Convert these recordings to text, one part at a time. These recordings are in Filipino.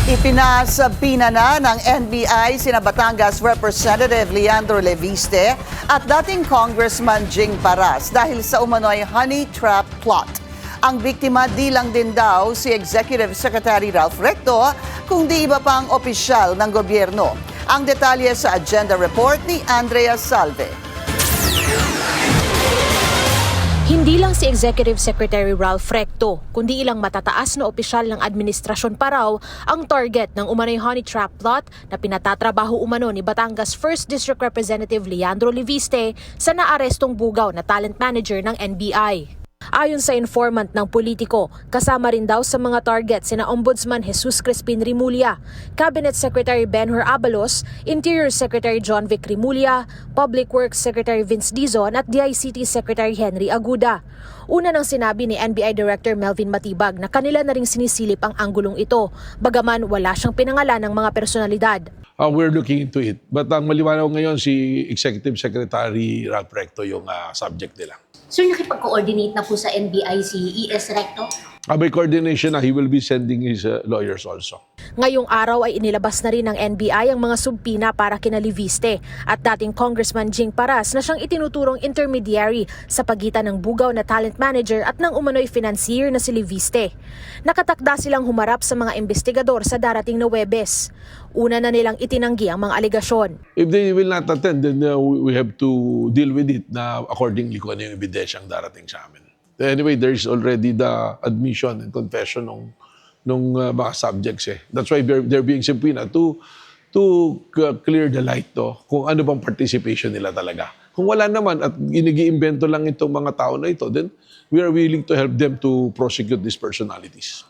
Ipinasabina na ng NBI sina Batangas Representative Leandro Leviste at dating Congressman Jing Paras dahil sa umano'y honey trap plot. Ang biktima di lang din daw si Executive Secretary Ralph Recto, kundi iba pang opisyal ng gobyerno. Ang detalye sa agenda report ni Andrea Salve. Hindi lang si Executive Secretary Ralph Recto, kundi ilang matataas na opisyal ng administrasyon pa raw ang target ng umano'y honey trap plot na pinatatrabaho umano ni Batangas 1st District Representative Leandro Leviste sa naarestong bugaw na talent manager ng NBI. Ayon sa informant ng politiko, kasama rin daw sa mga target sina Ombudsman Jesus Crispin Rimulya, Cabinet Secretary Benhur Abalos, Interior Secretary John Vic Rimulya, Public Works Secretary Vince Dizon at DICT Secretary Henry Aguda. Una nang sinabi ni NBI Director Melvin Matibag na kanila na ring sinisilip ang anggulong ito, bagaman wala siyang pinangalan ng mga personalidad. We're looking into it. But ang maliwanag ngayon si Executive Secretary Ralph Recto yung subject nila. Sir, nakipag-coordinate na po sa NBI si ES Recto? By coordination he will be sending his lawyers also. Ngayong araw ay inilabas na rin ng NBI ang mga subpina para kina Leviste at dating Congressman Jing Paras na siyang itinuturong intermediary sa pagitan ng bugaw na talent manager at ng umano'y financier na si Leviste. Nakatakda silang humarap sa mga investigador sa darating na Huwebes. Una na nilang itinanggi ang mga alegasyon. If they will not attend, then we have to deal with it na accordingly kung ano yung ebidensyang darating sa amin. Anyway, there's already the admission and confession ng mga subjects. That's why they're being subpoenaed to clear the light kung ano bang participation nila talaga. Kung wala naman at inigiimbento lang itong mga tao na ito, then we are willing to help them to prosecute these personalities.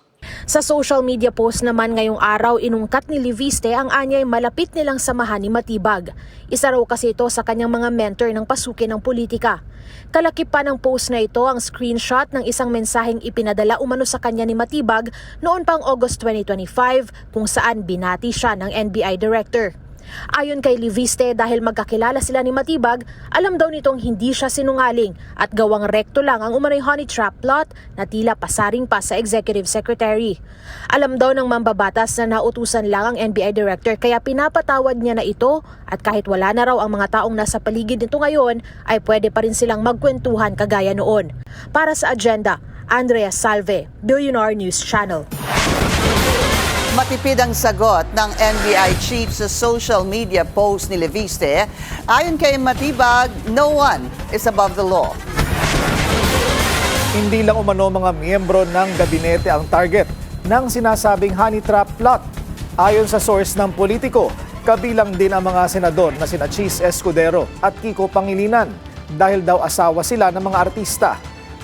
Sa social media post naman ngayong araw, inungkat ni Leviste ang anyay malapit nilang samahan ni Matibag. Isa raw kasi ito sa kanyang mga mentor ng pasukin ng politika. Kalakip pa ng post na ito ang screenshot ng isang mensaheng ipinadala umano sa kanya ni Matibag noon pang August 2025 kung saan binati siya ng NBI Director. Ayon kay Leviste, dahil magkakilala sila ni Matibag, alam daw nitong hindi siya sinungaling at gawang rekto lang ang umano'y honey trap plot na tila pasaring pa sa Executive Secretary. Alam daw ng mambabatas na nautusan lang ang NBI Director kaya pinapatawad niya na ito at kahit wala na raw ang mga taong nasa paligid nito ngayon ay pwede pa rin silang magkwentuhan kagaya noon. Para sa agenda, Andrea Salve, Billionaire News Channel. Matipid ang sagot ng NBI chief sa social media post ni Leviste. Ayon kay Matibag, no one is above the law. Hindi lang umano mga miyembro ng gabinete ang target ng sinasabing honey trap plot. Ayon sa source ng politiko, kabilang din ang mga senador na sina Chis Escudero at Kiko Pangilinan dahil daw asawa sila ng mga artista.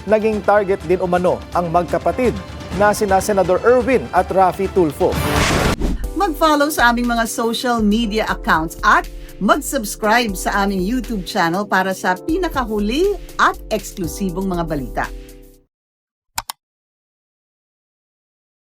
Naging target din umano ang magkapatid na sina Senador Erwin at Raffy Tulfo. Mag-follow sa aming mga social media accounts at mag-subscribe sa aming YouTube channel para sa pinakahuli at eksklusibong mga balita.